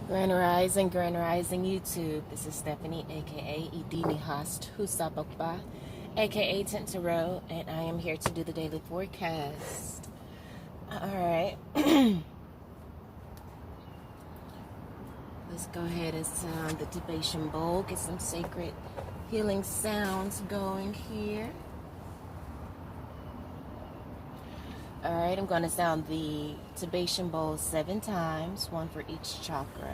Grand Rising YouTube. This is Stephanie, aka Idin Nehasthusaa Gbagba, aka Tint Tarot, and I am here to do the daily forecast. Alright. Let's go ahead and sound the Tibetan bowl. Get some sacred healing sounds going here. Alright, I'm going to sound the Tibetan bowl 7 times, one for each chakra.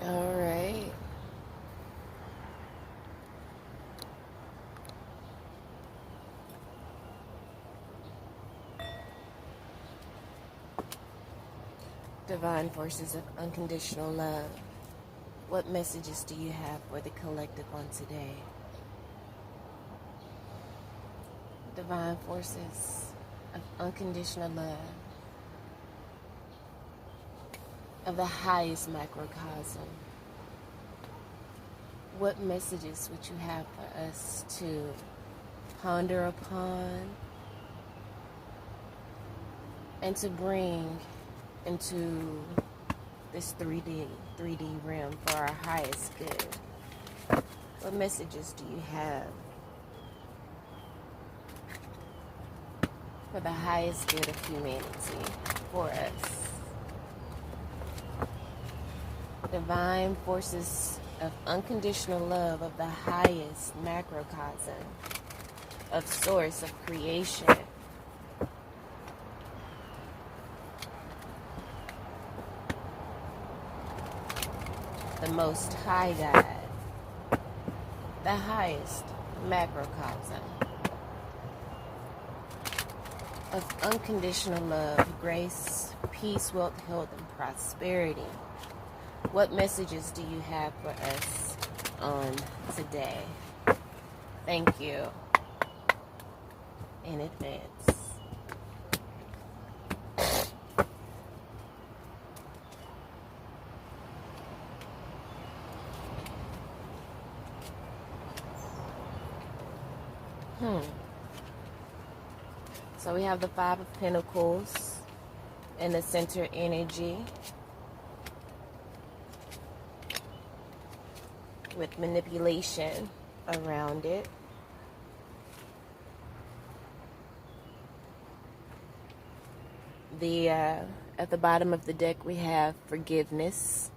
Alright. Divine forces of unconditional love. What messages do you have for the collective on today? Divine forces of unconditional love, of the highest microcosm. What messages would you have for us to ponder upon and to bring into this 3D realm for our highest good? What messages do you have for the highest good of humanity for us? Divine forces of unconditional love of the highest macrocosm of source of creation. The Most High God, the highest macrocosm of unconditional love, grace, peace, wealth, health, and prosperity. What messages do you have for us on today? Thank you in advance. So we have the Five of Pentacles and the center energy with manipulation around it. At the bottom of the deck we have forgiveness.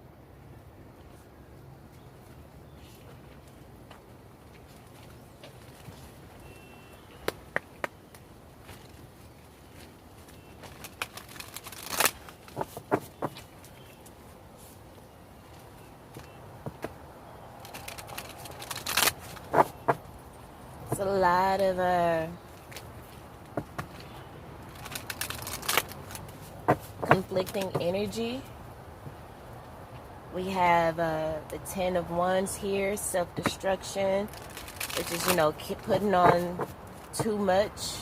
It's a lot of conflicting energy. We have the 10 of Wands here, self-destruction, which is, keep putting on too much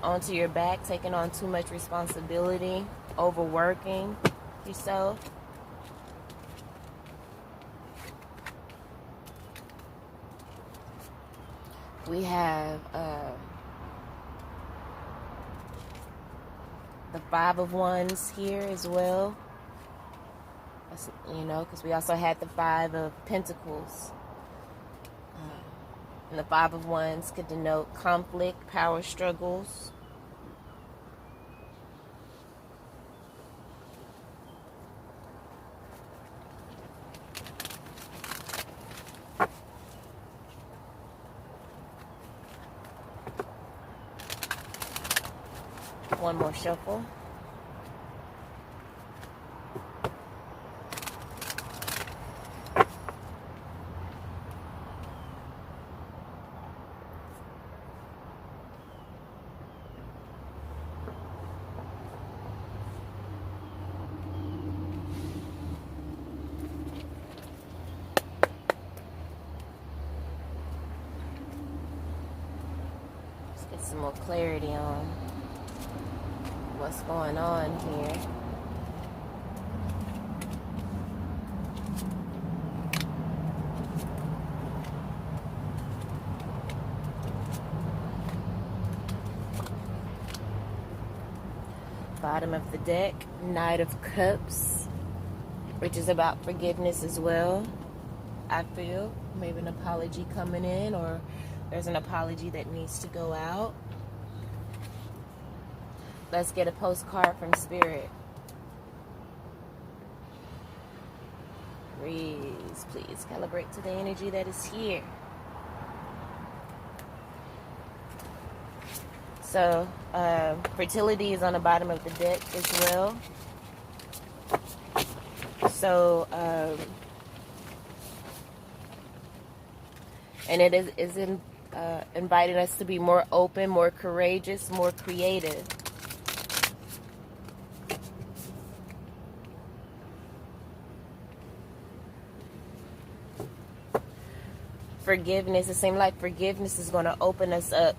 onto your back, taking on too much responsibility, overworking yourself. We have the 5 of Wands here as well. That's, because we also had the 5 of Pentacles. And the 5 of Wands could denote conflict, power struggles. One more shuffle. Let's get some more clarity on what's going on here. Bottom of the deck, Knight of Cups, which is about forgiveness as well. I feel maybe an apology coming in, or there's an apology that needs to go out. Let's get a postcard from Spirit. Please calibrate to the energy that is here. So, fertility is on the bottom of the deck as well. So, and it is inviting us to be more open, more courageous, more creative. Forgiveness, it seems like forgiveness is going to open us up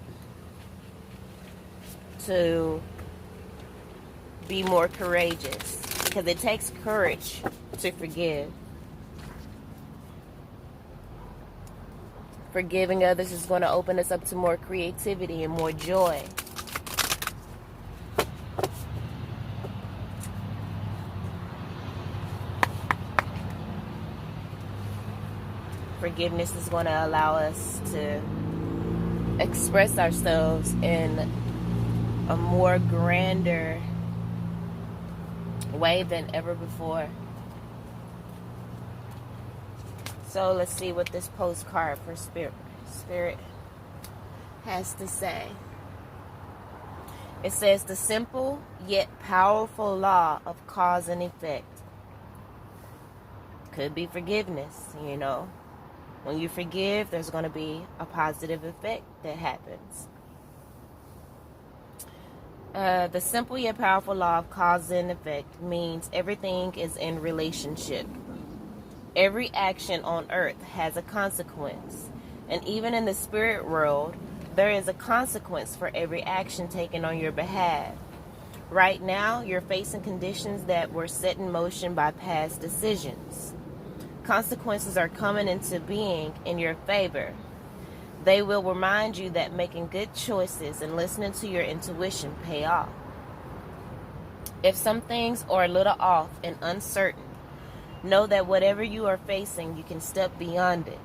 to be more courageous, because it takes courage to forgive. Forgiving others is going to open us up to more creativity and more joy. Forgiveness is going to allow us to express ourselves in a more grander way than ever before. So let's see what this postcard for Spirit has to say. It says, the simple yet powerful law of cause and effect. Could be forgiveness, When you forgive, there's going to be a positive effect that happens. The simple yet powerful law of cause and effect means everything is in relationship. Every action on earth has a consequence. And even in the spirit world, there is a consequence for every action taken on your behalf. Right now, you're facing conditions that were set in motion by past decisions. Consequences are coming into being in your favor. They will remind you that making good choices and listening to your intuition pay off. If some things are a little off and uncertain, know that whatever you are facing, you can step beyond it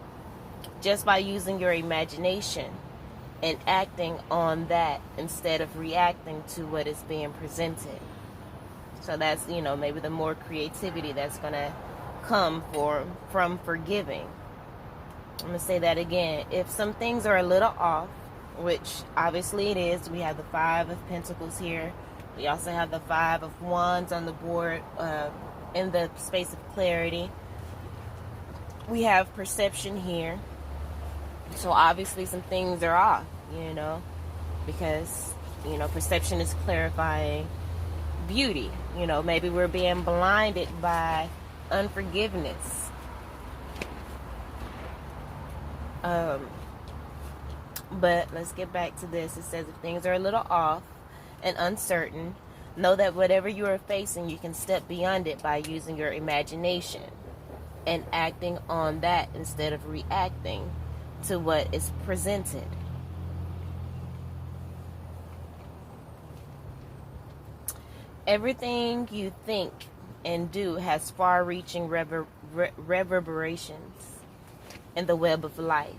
just by using your imagination and acting on that instead of reacting to what is being presented. So that's, maybe the more creativity that's going to come from forgiving. I'm going to say that again. If some things are a little off, which obviously it is, we have the Five of Pentacles here. We also have the Five of Wands on the board in the space of clarity. We have perception here. So obviously some things are off, because, perception is clarifying beauty. Maybe we're being blinded by unforgiveness. But let's get back to this. It says if things are a little off and uncertain, know that whatever you are facing, you can step beyond it by using your imagination and acting on that instead of reacting to what is presented. Everything you think and do has far-reaching reverberations in the web of life.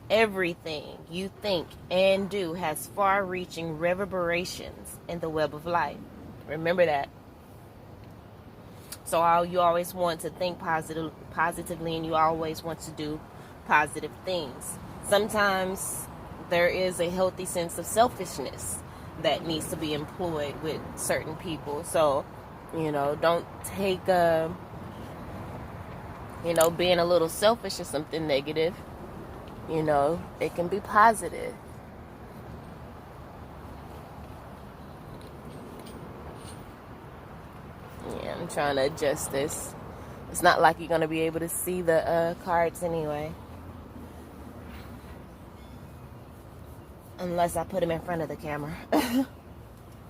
Everything you think and do has far-reaching reverberations in the web of life. Remember that. So you always want to think positively, and you always want to do positive things. Sometimes there is a healthy sense of selfishness that needs to be employed with certain people. So, don't take, being a little selfish or something negative. It can be positive. Yeah, I'm trying to adjust this. It's not like you're going to be able to see the cards anyway. Unless I put them in front of the camera.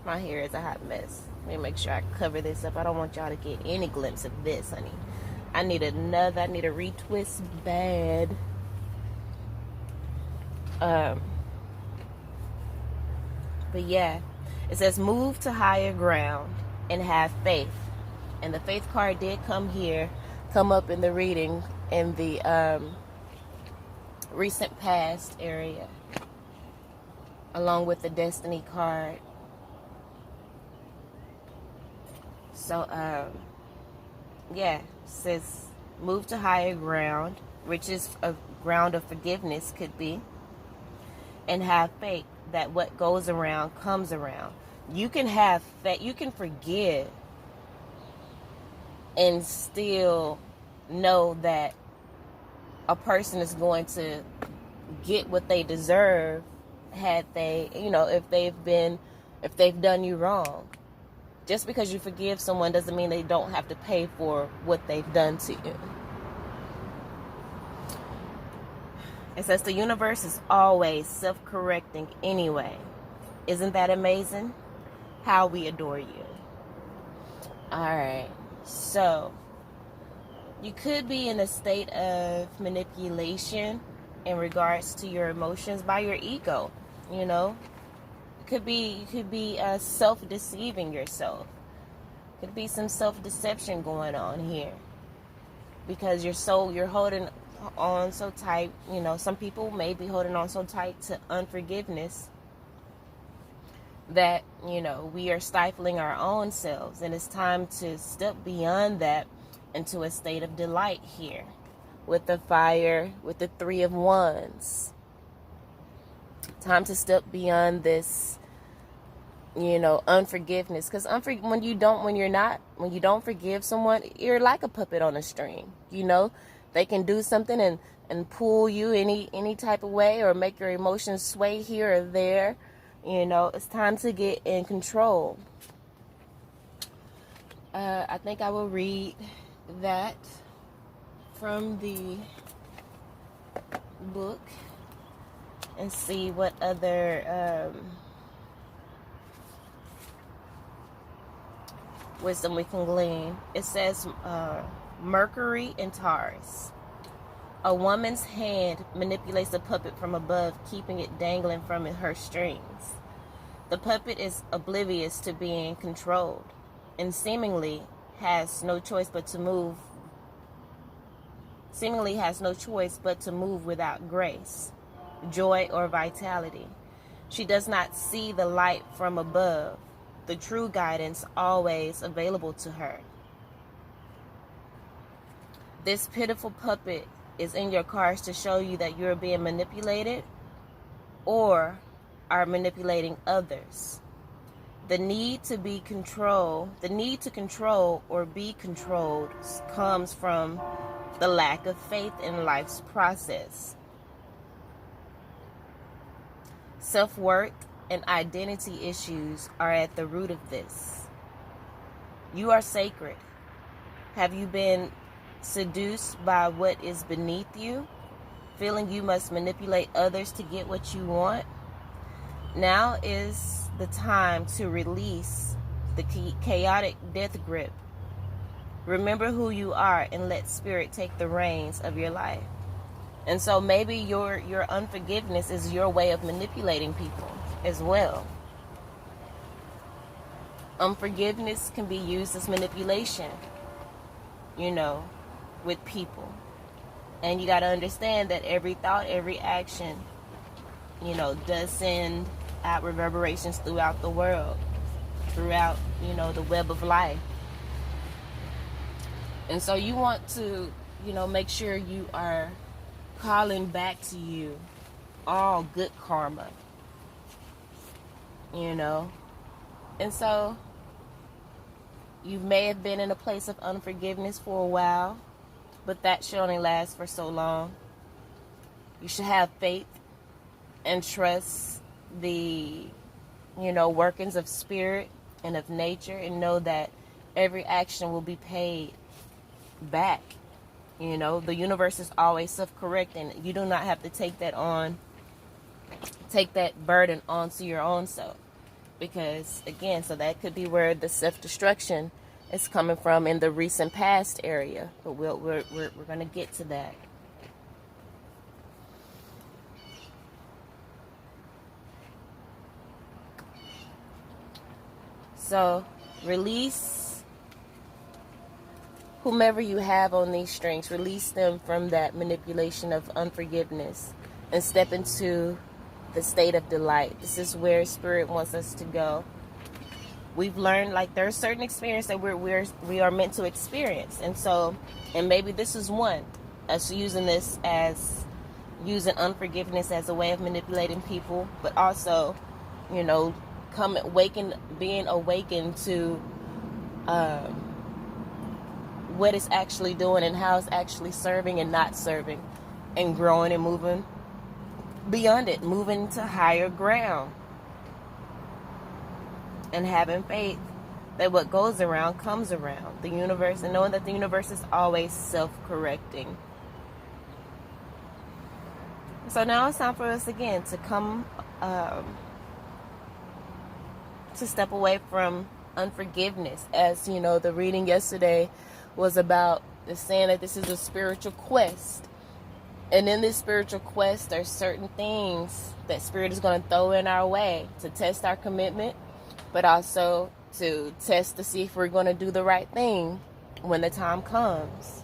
My hair is a hot mess. Let me make sure I cover this up. I don't want y'all to get any glimpse of this, honey. I need a retwist bad. But yeah, it says move to higher ground and have faith. And the faith card did come up in the reading in the recent past area, along with the destiny card. So yeah, it says move to higher ground, which is a ground of forgiveness, could be, and have faith that what goes around comes around. You can have faith, you can forgive and still know that a person is going to get what they deserve had they, if they've done you wrong. Just because you forgive someone doesn't mean they don't have to pay for what they've done to you. It says the universe is always self-correcting anyway. Isn't that amazing? How we adore you. Alright, so you could be in a state of manipulation in regards to your emotions by your ego. You could be self-deceiving yourself. Could be some self-deception going on here, because you're holding on so tight. Some people may be holding on so tight to unforgiveness that we are stifling our own selves, and it's time to step beyond that into a state of delight here with the fire, with the Three of Wands. Time to step beyond this unforgiveness, because when you don't forgive someone, you're like a puppet on a string. They can do something and pull you any type of way, or make your emotions sway here or there. It's time to get in control. I think I will read that from the book and see what other wisdom we can glean. It says Mercury and Taurus. A woman's hand manipulates a puppet from above, keeping it dangling from her strings. The puppet is oblivious to being controlled. and seemingly has no choice but to move without grace, joy, or vitality. She does not see the light from above, the true guidance always available to her. This pitiful puppet is in your cards to show you that you're being manipulated or are manipulating others. The need to control or be controlled comes from the lack of faith in life's process. Self-worth and identity issues are at the root of this. You are sacred. Have you been seduced by what is beneath you, feeling you must manipulate others to get what you want? Now is the time to release the chaotic death grip. Remember who you are and let spirit take the reins of your life. And so maybe your unforgiveness is your way of manipulating people as well. Unforgiveness can be used as manipulation, with people. And you got to understand that every thought, every action, does send out reverberations throughout the world, throughout, the web of life. And so you want to, make sure you are calling back to you all good karma, And so you may have been in a place of unforgiveness for a while, but that should only last for so long. You should have faith and trust the, workings of spirit and of nature, and know that every action will be paid back. The universe is always self-correcting. You do not have to take that burden onto your own self. Because, again, so that could be where the self-destruction is coming from in the recent past area. But we're going to get to that. So, release whomever you have on these strings. Release them from that manipulation of unforgiveness and step into the state of delight. This is where spirit wants us to go. We've learned, there's certain experience that we are meant to experience. And maybe this is one. Us using unforgiveness as a way of manipulating people, but also, being awakened to what it's actually doing and how it's actually serving and not serving, and growing and moving beyond it, moving to higher ground, and having faith that what goes around comes around. The universe, and knowing that the universe is always self-correcting. So now it's time for us again to come, to step away from unforgiveness. As the reading yesterday was about, saying that this is a spiritual quest. And in this spiritual quest, there's certain things that spirit is going to throw in our way to test our commitment, but also to test to see if we're going to do the right thing when the time comes.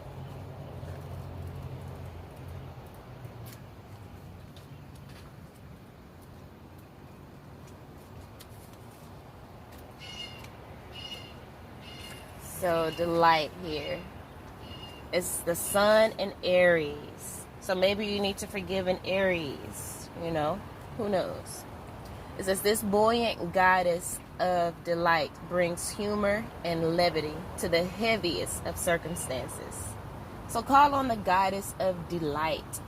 So delight here. It's the sun in Aries. So maybe you need to forgive an Aries, who knows. It says, this buoyant goddess of delight brings humor and levity to the heaviest of circumstances. So call on the goddess of delight.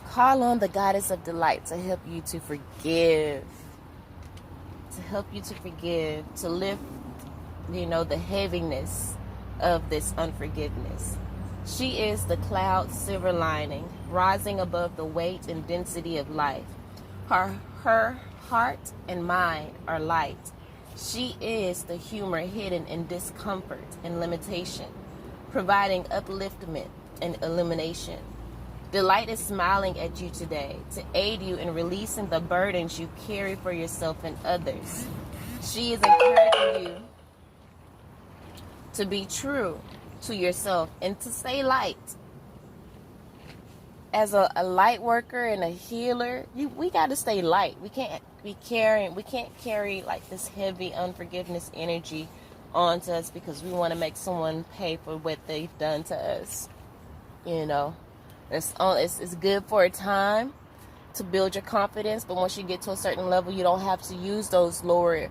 Call on the goddess of delight to help you to forgive. To lift, the heaviness of this unforgiveness. She is the cloud silver lining, rising above the weight and density of life. Her heart and mind are light. She is the humor hidden in discomfort and limitation, providing upliftment and illumination. Delight is smiling at you today to aid you in releasing the burdens you carry for yourself and others. She is encouraging you to be true to yourself, and to stay light. As a light worker and a healer, we got to stay light. We can't carry like this heavy unforgiveness energy onto us because we want to make someone pay for what they've done to us. You know, it's good for a time to build your confidence, but once you get to a certain level, you don't have to use those lower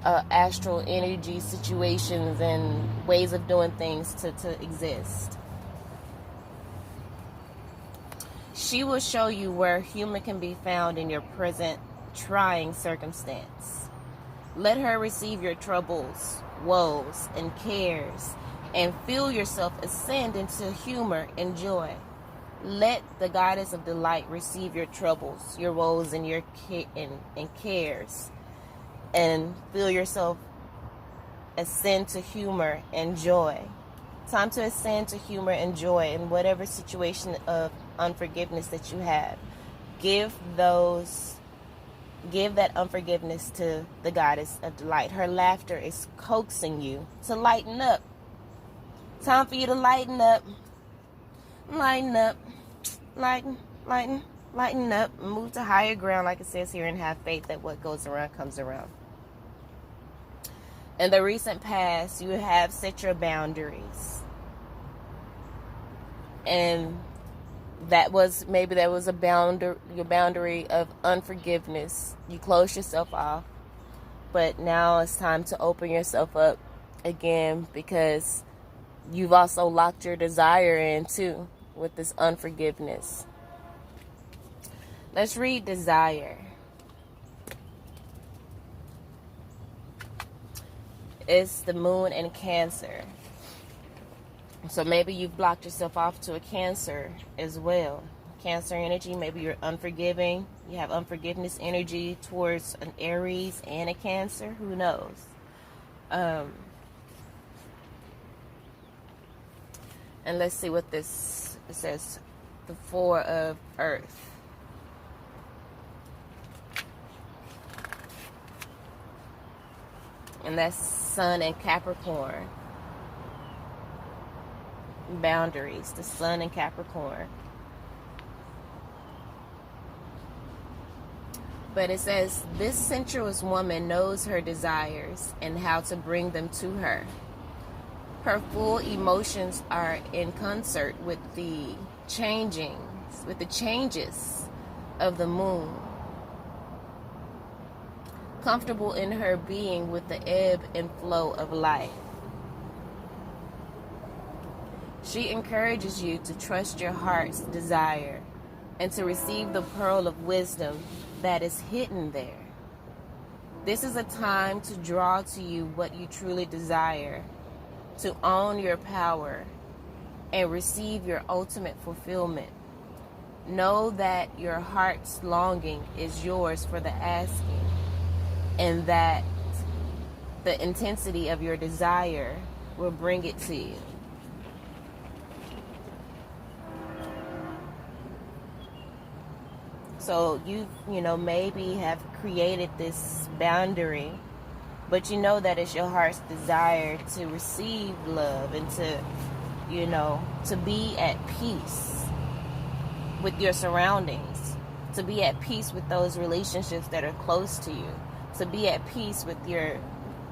astral energy situations and ways of doing things to exist. She will show you where humor can be found in your present trying circumstance. Let her receive your troubles, woes, and cares, and feel yourself ascend into humor and joy. Let the goddess of delight receive your troubles, your woes, and your cares, and feel yourself ascend to humor and joy. Time to ascend to humor and joy in whatever situation of unforgiveness that you have. Give that unforgiveness to the goddess of delight. Her laughter is coaxing you to lighten up. Time for you to lighten up. Lighten up. Lighten up. Move to higher ground, like it says here, and have faith that what goes around comes around. In the recent past, you have set your boundaries. And there was your boundary of unforgiveness. You closed yourself off. But now it's time to open yourself up again, because you've also locked your desire in too with this unforgiveness. Let's read desire. It's the moon in Cancer. So maybe you've blocked yourself off to a Cancer as well. Cancer energy, maybe you're unforgiving. You have unforgiveness energy towards an Aries and a Cancer. Who knows? And let's see what it says. The Four of Earth. And that's Sun and Capricorn. Boundaries. The Sun and Capricorn. But it says, this sensuous woman knows her desires and how to bring them to her. Her full emotions are in concert with the changes of the moon. Comfortable in her being with the ebb and flow of life. She encourages you to trust your heart's desire and to receive the pearl of wisdom that is hidden there. This is a time to draw to you what you truly desire, to own your power, and receive your ultimate fulfillment. Know that your heart's longing is yours for the asking, and that the intensity of your desire will bring it to you. So you maybe have created this boundary, but you know that it's your heart's desire to receive love and to be at peace with your surroundings, to be at peace with those relationships that are close to you, to be at peace with your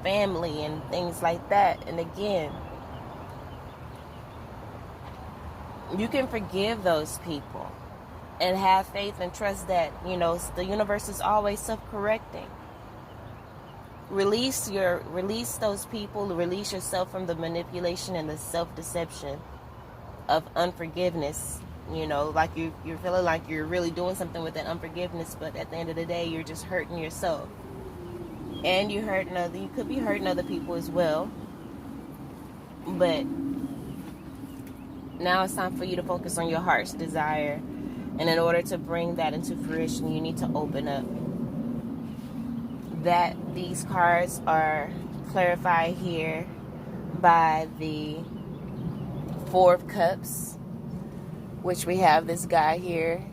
family and things like that. And again, you can forgive those people and have faith and trust that, the universe is always self-correcting. Release those people, release yourself from the manipulation and the self-deception of unforgiveness. Like you're feeling like you're really doing something with that unforgiveness, but at the end of the day, you're just hurting yourself. And you could be hurting other people as well. But now it's time for you to focus on your heart's desire. And in order to bring that into fruition, you need to open up. That these cards are clarified here by the Four of Cups, which we have this guy here,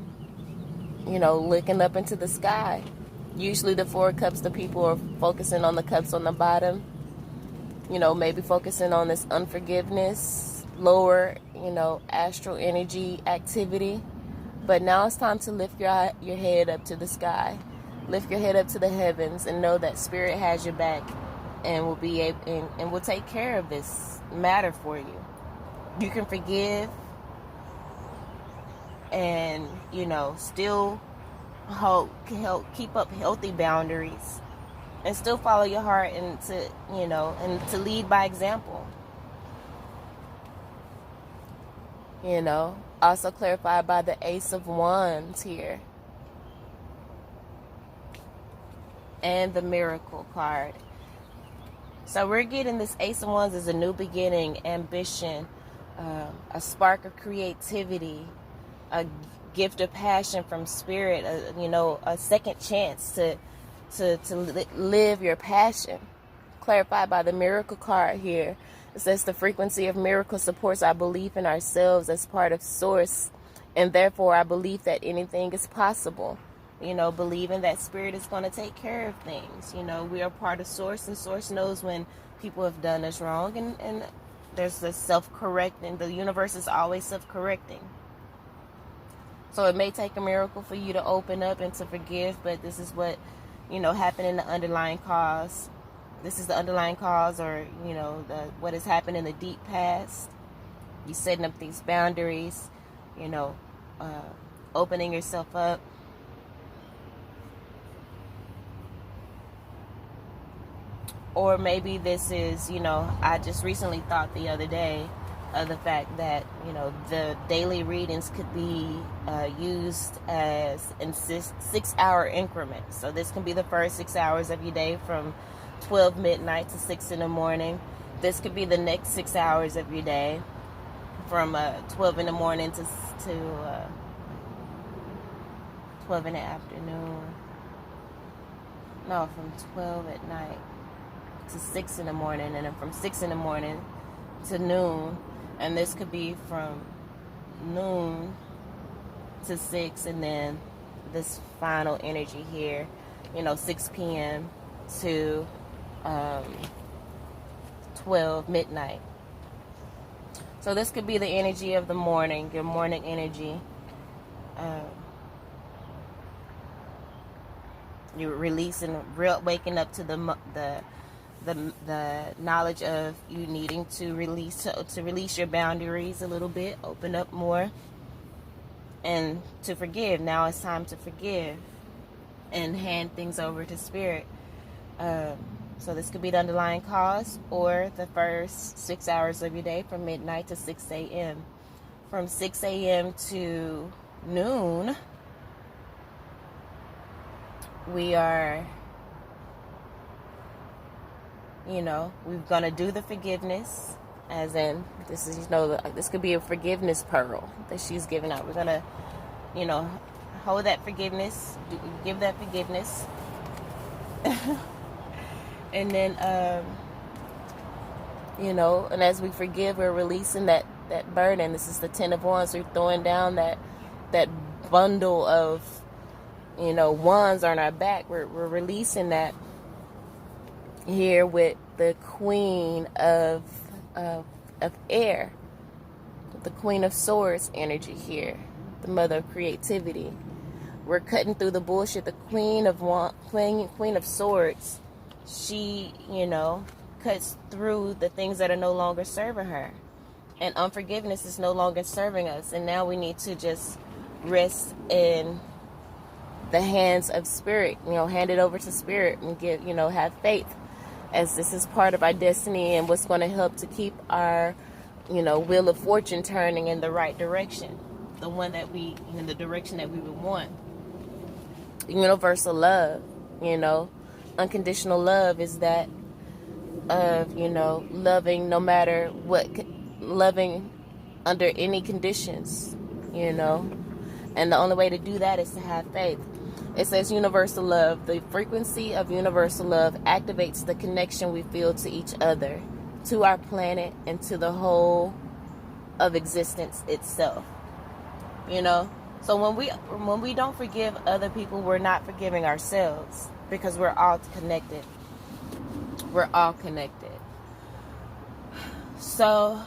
looking up into the sky. Usually the Four of Cups, the people are focusing on the cups on the bottom. Maybe focusing on this unforgiveness, lower, astral energy activity. But now it's time to lift your head up to the sky. Lift your head up to the heavens and know that Spirit has your back and will be able and will take care of this matter for you. You can forgive and, still keep up healthy boundaries and still follow your heart and to lead by example. Also clarified by the Ace of Wands here. And the Miracle card. So we're getting this Ace of Wands as a new beginning, ambition, a spark of creativity, a gift of passion from Spirit, a second chance to live your passion. Clarified by the Miracle card here. It says the frequency of miracle supports our belief in ourselves as part of Source, and therefore our belief that anything is possible. Believing that Spirit is going to take care of things. We are part of Source, and Source knows when people have done us wrong, and there's the self-correcting. The universe is always self-correcting. So it may take a miracle for you to open up and to forgive, but this is what, happened in the underlying cause. This is the underlying cause, or, what has happened in the deep past. You setting up these boundaries, opening yourself up. Or maybe this is, I just recently thought the other day of the fact that, the daily readings could be used as in 6-hour increments. So this can be the first 6 hours of your day from 12 midnight to 6 in the morning. This could be the next 6 hours of your day from 12 in the morning to 12 in the afternoon. No, from 12 at night to 6 in the morning, and then from 6 in the morning to noon. And this could be from noon to 6, and then this final energy here, 6 p.m. to 12 midnight. So this could be the energy of the morning, your morning energy. You're releasing, waking up to the knowledge of you needing to release your boundaries a little bit, open up more, and to forgive. Now it's time to forgive and hand things over to Spirit. So this could be the underlying cause, or the first 6 hours of your day from midnight to 6 a.m. From 6 a.m. to noon, we are, we're going to do the forgiveness, as in, this is, this could be a forgiveness pearl that she's giving out. We're going to, hold that forgiveness, give that forgiveness. And then, and as we forgive, we're releasing that burden. This is the 10 of Wands. We're throwing down that bundle of, wands on our back. We're releasing that here with the Queen of Air, the Queen of Swords energy here, the Mother of Creativity. We're cutting through the bullshit. The Queen of Swords, she, cuts through the things that are no longer serving her. And unforgiveness is no longer serving us. And now we need to just rest in the hands of Spirit, hand it over to Spirit and give, have faith, as this is part of our destiny and what's going to help to keep our, wheel of fortune turning in the right direction. The one that in the direction that we would want. Universal love, unconditional love is that of, loving no matter what, loving under any conditions, and the only way to do that is to have faith. It says universal love. The frequency of universal love activates the connection we feel to each other, to our planet, and to the whole of existence itself. So when we don't forgive other people, we're not forgiving ourselves, because we're all connected. We're all connected. So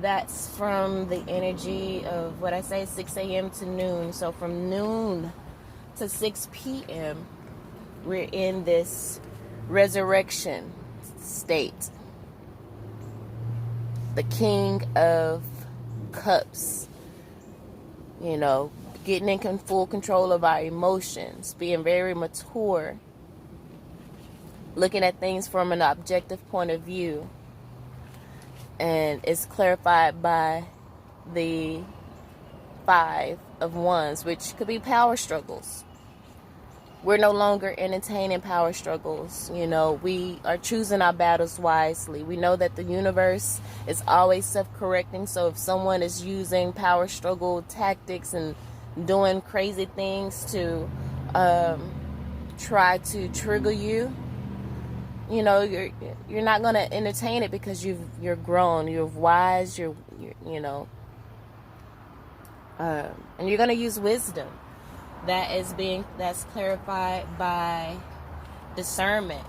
that's from the energy of what I say, 6 a.m. to noon. So from noon to 6 p.m., we're in this resurrection state. The King of Cups, you know, getting in full control of our emotions, being very mature, looking at things from an objective point of view. And it's clarified by the 5 of Wands, which could be power struggles. We're no longer entertaining power struggles. You know, we are choosing our battles wisely. We know that the universe is always self-correcting. So if someone is using power struggle tactics and doing crazy things to try to trigger you, you know, you're not going to entertain it, because you're grown, you're wise, you're you know, and you're going to use wisdom. That's clarified by discernment.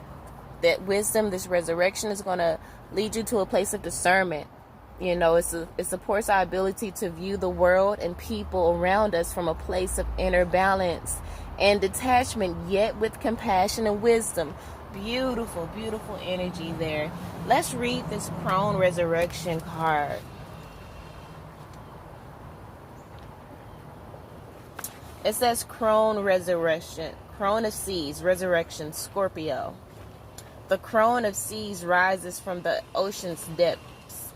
That wisdom, this resurrection, is going to lead you to a place of discernment. You know, it supports our ability to view the world and people around us from a place of inner balance and detachment, yet with compassion and wisdom. Beautiful, beautiful energy there. Let's read this Crone Resurrection card. It says Crone Resurrection. Crone of Seas, Resurrection, Scorpio. The Crone of Seas rises from the ocean's depths,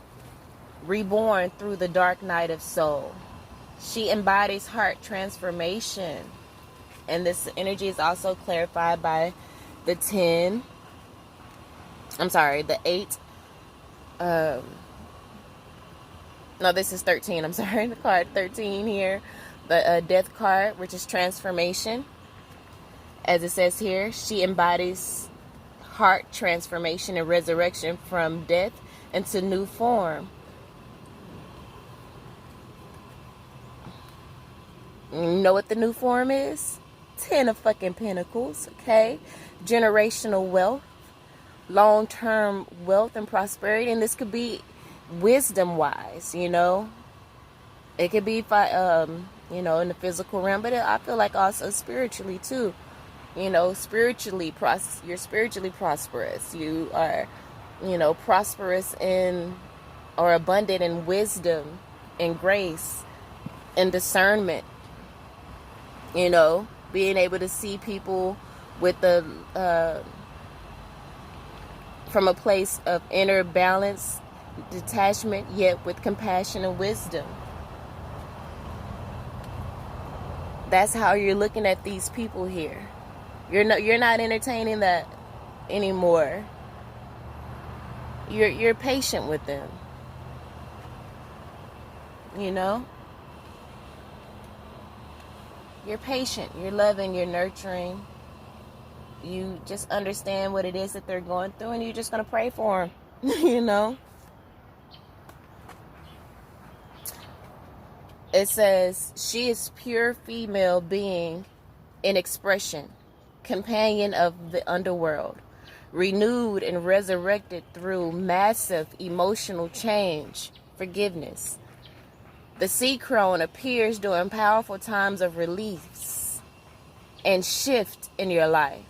reborn through the dark night of soul. She embodies heart transformation. And this energy is also clarified by the 8. No, this is 13. I'm sorry, the card 13 here. The death card, which is transformation. As it says here, she embodies heart transformation and resurrection from death into new form. You know what the new form is? 10 of fucking Pentacles, okay? Generational wealth, long-term wealth and prosperity. And this could be wisdom-wise, you know? It could be, you know, in the physical realm, but I feel like also spiritually too. You know, you're spiritually prosperous. You are, you know, prosperous in, or abundant in wisdom and grace and discernment. You know, being able to see people with the from a place of inner balance, detachment, yet with compassion and wisdom. That's how you're looking at these people here. You're not entertaining that anymore. You're patient with them. You know? You're patient, you're loving, you're nurturing. You just understand what it is that they're going through, and you're just going to pray for them. You know? It says, she is pure female being in expression, companion of the underworld, renewed and resurrected through massive emotional change, forgiveness. The sea crone appears during powerful times of release and shift in your life.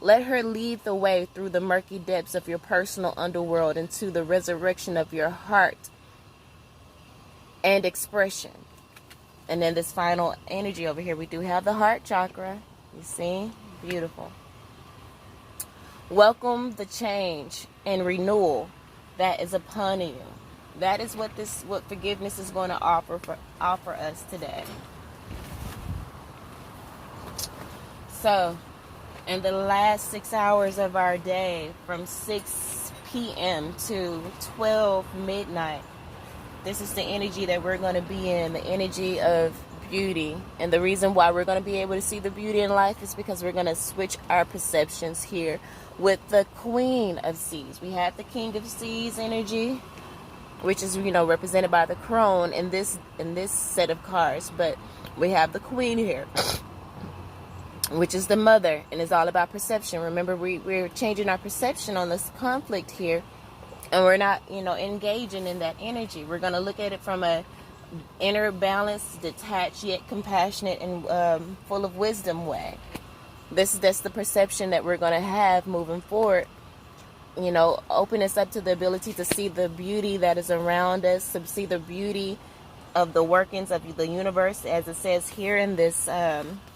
Let her lead the way through the murky depths of your personal underworld into the resurrection of your heart and expression. And then this final energy over here, we do have the heart chakra. You see? Beautiful. Welcome the change and renewal that is upon you. That is what forgiveness is going to offer us today. So, in the last 6 hours of our day, from 6 p.m. to 12 midnight, this is the energy that we're going to be in, the energy of beauty. And the reason why we're going to be able to see the beauty in life is because we're going to switch our perceptions here with the Queen of Seas. We have the King of Seas energy, which is, you know, represented by the crone in this set of cards. But we have the Queen here, which is the mother, and it's all about perception. Remember, we're changing our perception on this conflict here. And we're not, engaging in that energy. We're going to look at it from a inner balanced, detached, yet compassionate and full of wisdom way. That's the perception that we're going to have moving forward. Open us up to the ability to see the beauty that is around us, to see the beauty of the workings of the universe. As it says here in this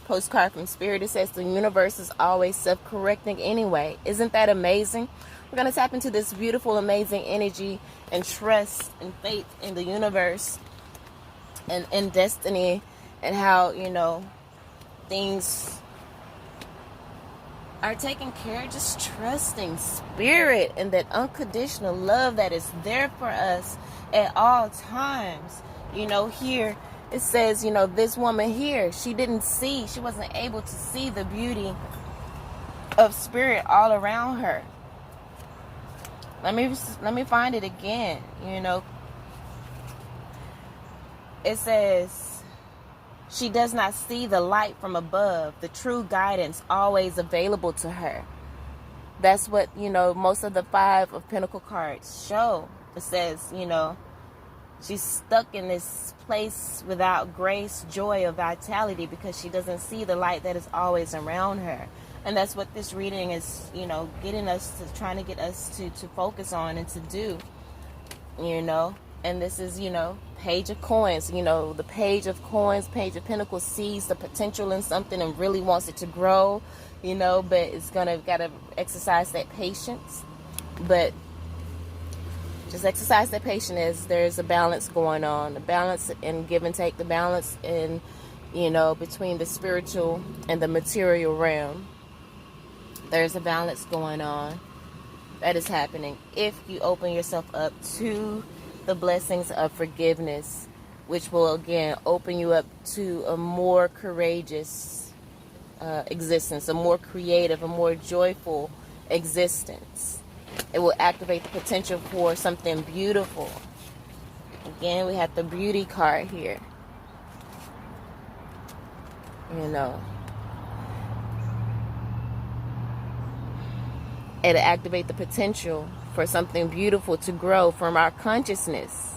postcard from Spirit, it says the universe is always self-correcting anyway. Isn't that amazing? We're going to tap into this beautiful, amazing energy and trust and faith in the universe and destiny, and how, things are taken care of. Just trusting Spirit and that unconditional love that is there for us at all times. Here it says, this woman here, she wasn't able to see the beauty of Spirit all around her. Let me find it again. It says she does not see the light from above, the true guidance always available to her. That's what, most of the 5 of Pentacle cards show. It says, she's stuck in this place without grace, joy, or vitality because she doesn't see the light that is always around her. And that's what this reading is, trying to get us to focus on and to do, And this is, Page of Coins, the Page of Coins, Page of Pentacles sees the potential in something and really wants it to grow, but it's gotta exercise that patience. But just exercise that patience as there's a balance going on, the balance in give and take, the balance in, between the spiritual and the material realm. There's a balance going on that is happening if you open yourself up to the blessings of forgiveness, which will again open you up to a more courageous existence, a more creative, a more joyful existence. It will activate the potential for something beautiful. Again, we have the beauty card here. It'll activate the potential for something beautiful to grow from our consciousness.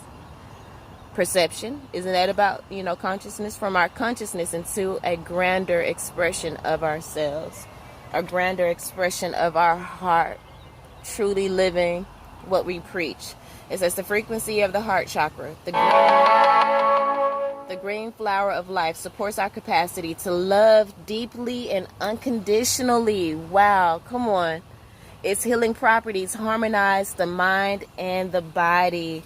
Perception, isn't that about, consciousness? From our consciousness into a grander expression of ourselves, a grander expression of our heart, truly living what we preach. It says the frequency of the heart chakra, the green flower of life, supports our capacity to love deeply and unconditionally. Wow, come on. Its healing properties harmonize the mind and the body.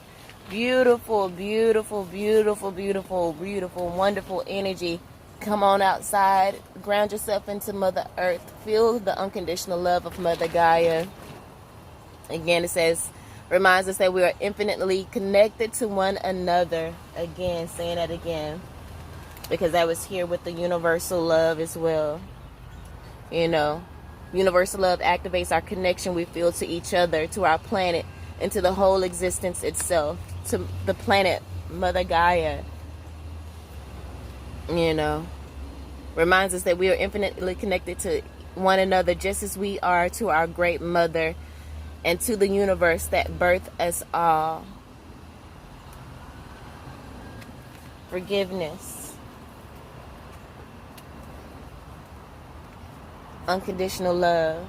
Beautiful, beautiful, beautiful, beautiful, beautiful, wonderful energy. Come on outside, ground yourself into Mother Earth. Feel the unconditional love of Mother Gaia. Again, it says, reminds us that we are infinitely connected to one another. Again, saying that again, because that was here with the universal love as well. Universal love activates our connection we feel to each other, to our planet, and to the whole existence itself, to the planet, Mother Gaia. Reminds us that we are infinitely connected to one another, just as we are to our great mother and to the universe that birthed us all. Forgiveness. Unconditional love.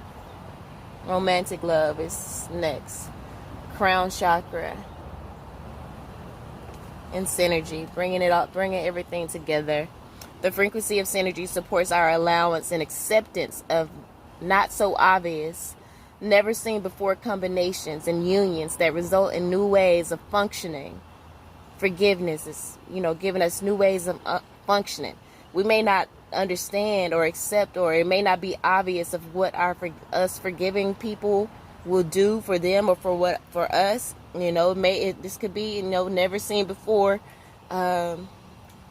Romantic love is next. Crown chakra. And synergy. Bringing everything together. The frequency of synergy supports our allowance and acceptance of not so obvious, never seen before combinations and unions that result in new ways of functioning. Forgiveness is, giving us new ways of functioning. We may not understand or accept, or it may not be obvious of what us forgiving people will do for them or for us. This could be, never seen before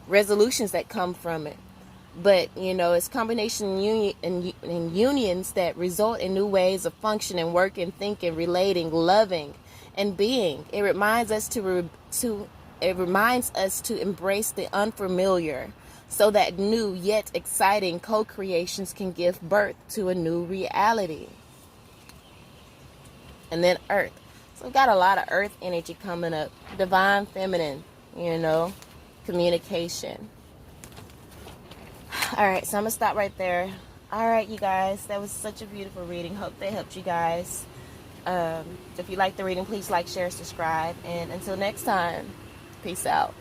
resolutions that come from it. But, it's combination and unions that result in new ways of functioning, working, thinking, relating, loving, and being. It reminds us to embrace the unfamiliar, so that new yet exciting co-creations can give birth to a new reality. And then Earth. We got a lot of earth energy coming up. Divine feminine, you know, communication. All right, so I'm going to stop right there. All right, you guys, that was such a beautiful reading. Hope that helped you guys. If you like the reading, please like, share, subscribe. And until next time, peace out.